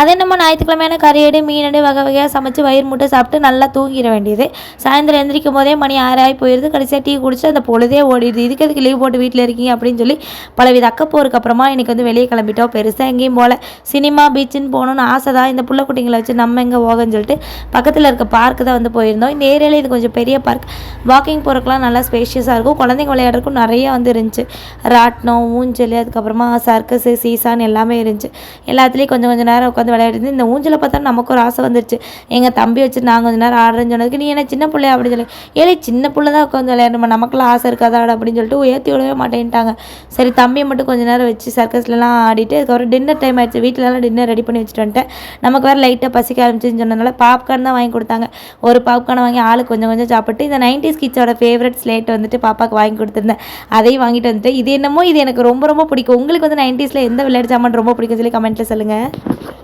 அது என்னமோ ஞாயிற்றுக்கிழமையான கறியடு மீனடு வகை வகையாக சமைச்சு வயிறு முட்டை சாப்பிட்டு நல்லா தூங்கிட வேண்டியது. சாயந்தரம் எந்திரிக்கும் போதே மணி 6 ஆகி போயிடுது. கடைசியாக டீ குடிச்சு அந்த பொழுதே ஓடிடுது. இதுக்கு எதுக்கு லீவ் போட்டு வீட்டில் இருக்கீங்க அப்படின்னு சொல்லி பலவித அக்கப்போருக்கு அப்புறமா இன்றைக்கி வந்து வெளியே கிளம்பிட்டோம். பெருசாக எங்கேயும் போகல. சினிமா பீச்சுன்னு போகணுன்னு ஆசை தான். இந்த புள்ள குட்டிங்களை வச்சு நம்ம எங்கே போகன்னு சொல்லிட்டு பக்கத்தில் இருக்க பார்க்கு தான் வந்து போயிருந்தோம். இந்த ஏரியாவில் இது கொஞ்சம் பெரிய பார்க். வாக்கிங் போகிறதுக்குலாம் நல்லா ஸ்பேஷியஸாக இருக்கும். குழந்தைங்க விளையாடுறதுக்கும் நிறையா வந்து இருந்துச்சு. ராட்டினம், ஊஞ்சல், அதுக்கப்புறமா சர்க்கஸு, சீசான்னு எல்லாமே இருந்துச்சு. எல்லாத்துலேயும் கொஞ்சம் நேரம் உட்காந்து விளையாடுது. இந்த ஊஞ்சலை பார்த்தா நமக்கு ஒரு ஆசை வந்துருச்சு. எங்கள் தம்பி வச்சு நாங்கள் கொஞ்சம் நேரம் ஆடுறேன்னு சொன்னதுக்கு, நீ என்ன சின்ன பிள்ளையா அப்படின்னு சொல்லி, ஏழை சின்ன பிள்ளை தான் உட்காந்து விளையாடணுமா, நமக்குலாம் ஆசை இருக்காதாட அப்படின்னு சொல்லிட்டு ஏற்றி விடவே மாட்டேன்ட்டாங்க. சரி தம்பியை மட்டும் கொஞ்சம் நேரம் வச்சு சர்க்கஸ்லாம் ஆடிட்டு அதுக்கப்புறம் டின்னர் டைம் ஆயிடுச்சு. வீட்டிலலாம் டின்னர் ரெடி பண்ணி வச்சுட்டு வந்துட்டேன். நமக்கு வேறு லைட்டாக பசிக்க ஆரம்பிச்சுன்னு சொன்னதுனால பாப்கார்ன் தான் வாங்கி கொடுத்தாங்க. ஒரு பாப்கார்னை வாங்கி ஆளுக்கு கொஞ்சம் கொஞ்சம் சாப்பிட்டு இந்த 90s கிட்ஸோட ஃபேவரட் ஸ்லேட் வந்துட்டு பாப்பாவுக்கு வாங்கி கொடுத்துருந்தேன். அதையும் வாங்கிட்டு வந்துட்டு, இது என்னமோ இது எனக்கு ரொம்ப ரொம்ப பிடிக்கும். உங்களுக்கு வந்து 90ஸ்ல எந்த விளையாட்டு சாமான் ரொம்ப பிடிக்கும் சொல்லி கமெண்ட்டில் சொல்லுங்கள்.